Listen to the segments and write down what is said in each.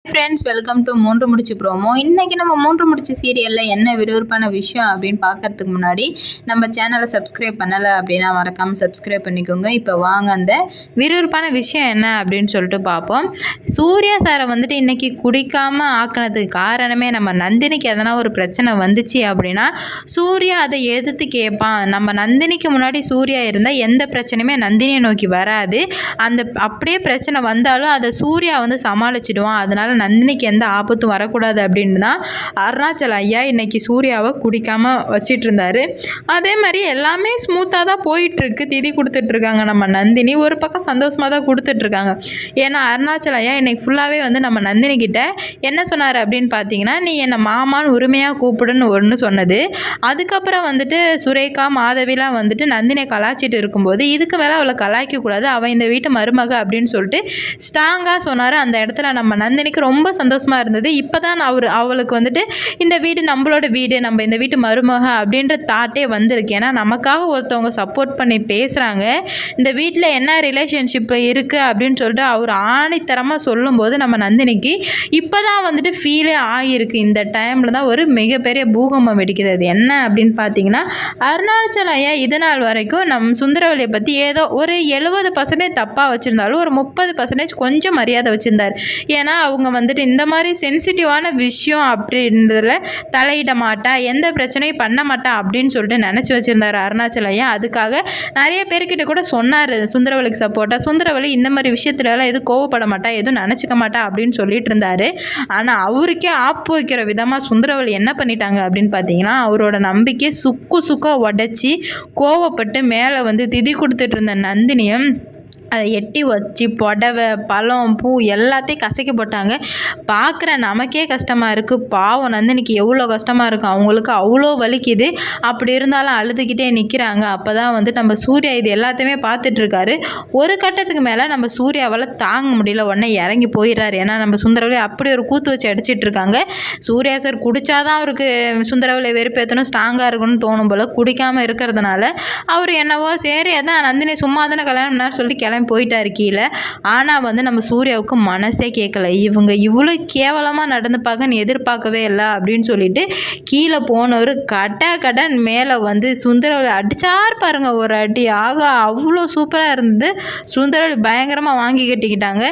Friends, welcome to மூன்று முடிச்சு promo. இன்றைக்கி நம்ம மூன்று முடிச்சு சீரியலில் என்ன விறுவிறுப்பான விஷயம் அப்படின்னு பார்க்கறதுக்கு முன்னாடி நம்ம சேனலை சப்ஸ்கிரைப் பண்ணலை அப்படின்னா மறக்காமல் சப்ஸ்கிரைப் பண்ணிக்கோங்க. இப்போ வாங்க அந்த விறுவிறுப்பான விஷயம் என்ன அப்படின்னு சொல்லிட்டு பார்ப்போம். சூர்யா சாரை வந்துட்டு இன்றைக்கி குடிக்காமல் ஆக்கினதுக்கு காரணமே நம்ம நந்தினிக்கு எதனா ஒரு பிரச்சனை வந்துச்சு அப்படின்னா சூர்யா அதை எதிர்த்து கேட்பான். நம்ம நந்தினிக்கு முன்னாடி சூர்யா இருந்தால் எந்த பிரச்சனையுமே நந்தினியை நோக்கி வராது. அப்படியே பிரச்சனை வந்தாலும் அதை சூர்யா வந்து சமாளிச்சிடுவான். அதனால் நந்தினிக்கு எந்த ஆபத்தும் வரக்கூடாது அப்படின்னு தான் அருணாச்சல ஐயா இன்னைக்கு சூர்யாவை குடிக்காமல் வச்சிட்டு இருந்தாரு. அதே மாதிரி எல்லாமே ஸ்மூத்தாக தான் போயிட்டுருக்கு. திதி கொடுத்துட்ருக்காங்க நம்ம நந்தினி. ஒரு பக்கம் சந்தோஷமாக தான் கொடுத்துட்ருக்காங்க. ஏன்னா அருணாச்சல ஐயா இன்னைக்கு ஃபுல்லாகவே வந்து நம்ம நந்தினி கிட்ட என்ன சொன்னார் அப்படின்னு பார்த்தீங்கன்னா, நீ என்னை மாமான்னு உரிமையாக கூப்பிடுன்னு ஒன்று சொன்னது. அதுக்கப்புறம் வந்துட்டு சுரேகா மாதவிலாம் வந்துட்டு நந்தினியை கலாச்சிட்டு இருக்கும்போது இதுக்கு மேலே அவளை கலாய்க்கக்கூடாது, அவள் இந்த வீட்டு மருமக அப்படின்னு சொல்லிட்டு ஸ்ட்ராங்காக சொன்னார். அந்த இடத்துல நம்ம நந்தினிக்கு ரொம்ப சந்தோஷமாக இருந்தது. இப்போ தான் அவளுக்கு வந்துட்டு இந்த வீடு நம்மளோட வீடு, நம்ம இந்த வீட்டு மருமக அப்படின்ற தாட்டே வந்திருக்கு. ஏன்னா நமக்காக ஒருத்தவங்க சப்போர்ட் பண்ணி பேசுகிறாங்க. இந்த வீட்டில் என்ன ரிலேஷன்ஷிப் இருக்குது அப்படின்னு சொல்லிட்டு அவர் ஆணித்தரமாக சொல்லும்போது நம்ம நந்தினிக்கு இப்போ தான் வந்துட்டு ஃபீலே ஆகியிருக்கு. இந்த டைமில் தான் ஒரு மிகப்பெரிய பூகம்பம் வெடிக்கிறது. என்ன அப்படின்னு பார்த்தீங்கன்னா, அருணாச்சல ஐயா இது நாள் வரைக்கும் நம்ம சுந்தரவல்லியை பற்றி ஏதோ ஒரு 70% தப்பாக வச்சுருந்தாலும் ஒரு 30% கொஞ்சம் மரியாதை வச்சுருந்தார். ஏன்னா அவங்க வந்துட்டு இந்த மாதிரி சென்சிட்டிவான விஷயம் அப்படின்றதுல தலையிட மாட்டா, எந்த பிரச்சனையும் பண்ண மாட்டா அப்படின்னு சொல்லிட்டு நினச்சி வச்சுருந்தார் அருணாச்சல ஐயா. அதுக்காக நிறைய பேர்கிட்ட கூட சொன்னார் சுந்தரவல்லிக்கு சப்போர்ட்டாக. சுந்தரவல்லி இந்த மாதிரி விஷயத்துலலாம் எதுவும் கோவப்பட மாட்டா, எதுவும் நினச்சிக்க மாட்டா அப்படின்னு சொல்லிட்டு இருந்தார். ஆனால் அவருக்கே ஆப்பு வைக்கிற விதமாக சுந்தரவல்லி என்ன பண்ணிட்டாங்க அப்படின்னு பார்த்தீங்கன்னா, அவரோட நம்பிக்கையை சுக்கா உடச்சி கோவப்பட்டு மேலே வந்து திதி கொடுத்துட்டு இருந்த நந்தினியும் அதை எட்டி வச்சு புடவை பழம் பூ எல்லாத்தையும் கசக்கி போட்டாங்க. பார்க்குற நமக்கே கஷ்டமாக இருக்குது. பாவம் நந்தினிக்கு எவ்வளோ கஷ்டமாக இருக்கும், அவங்களுக்கு அவ்வளோ வலிக்குது. அப்படி இருந்தாலும் அழுதுகிட்டே நிற்கிறாங்க. அப்போ தான் வந்து நம்ம சூர்யா இது எல்லாத்தையுமே பார்த்துட்ருக்காரு. ஒரு கட்டத்துக்கு மேலே நம்ம சூர்யாவால் தாங்க முடியல, உடனே இறங்கி போயிடுறாரு. ஏன்னா நம்ம சுந்தரவல்லி அப்படி ஒரு கூத்து வச்சு அடிச்சிட்ருக்காங்க. சூர்யா சார் குடித்தாதான் அவருக்கு சுந்தரவல்லியை வெறுப்பேற்றணும், ஸ்ட்ராங்காக இருக்கணும்னு தோணும் போல். குடிக்காமல் இருக்கிறதுனால அவர் என்னவோ சரி அதான் நந்தினி சும்மா தானே கல்யாணம்னா சொல்லிட்டு போயிட்டாரு கீழே. ஆனால் வந்து நம்ம சூர்யாவுக்கு மனசே கேட்கல. இவங்க இவ்வளோ கேவலமாக நடந்துப்பாங்கன்னு எதிர்பார்க்கவே இல்லை அப்படின்னு சொல்லிட்டு கீழே போனவர் கடன் மேலே வந்து சுந்தரவல்லி அடிச்சார் பாருங்க ஒரு அடி. ஆக அவ்வளோ சூப்பராக இருந்தது. சுந்தரவல்லி பயங்கரமாக வாங்கி கட்டிக்கிட்டாங்க.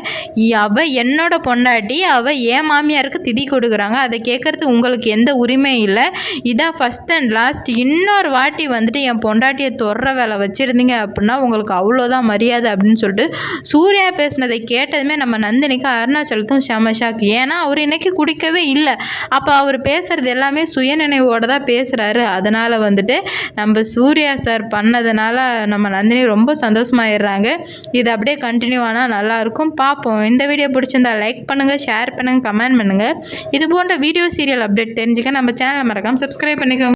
அவள் என்னோட பொண்டாட்டி, அவள் ஏன் மாமியாருக்கு திதி கொடுக்குறாங்க, அதை கேட்குறதுக்கு உங்களுக்கு எந்த உரிமையும் இல்லை. இதான் ஃபஸ்ட் அண்ட் லாஸ்ட். இன்னொரு வாட்டி வந்துட்டு என் பொண்டாட்டியை தொடுற வேலை வச்சுருந்தீங்க அப்படின்னா உங்களுக்கு அவ்வளோதான் மரியாதை அப்படின்னு சொல்லிட்டு சூர்யா பேசினதை கேட்டதுமே நம்ம நந்தினிக்கு அருணாச்சலத்தும் செம ஷாக். ஏன்னா அவர் இன்னைக்கு குடிக்கவே இல்லை. அப்போ அவர் பேசுகிறது எல்லாமே சுயநினைவோடு தான் பேசுகிறாரு. அதனால் வந்துட்டு நம்ம சூர்யா சார் பண்ணதுனால நம்ம நந்தினி ரொம்ப சந்தோஷமாயிடுறாங்க. இது அப்படியே கண்டினியூ ஆனால் நல்லாயிருக்கும். பார்ப்போம். இந்த வீடியோ பிடிச்சிருந்தா லைக் பண்ணுங்கள், ஷேர் பண்ணுங்கள், கமெண்ட் பண்ணுங்கள். இது போன்ற வீடியோ சீரியல் அப்டேட் தெரிஞ்சுக்க நம்ம சேனலை மறக்காமல் சப்ஸ்கிரைப் பண்ணிக்கோங்க.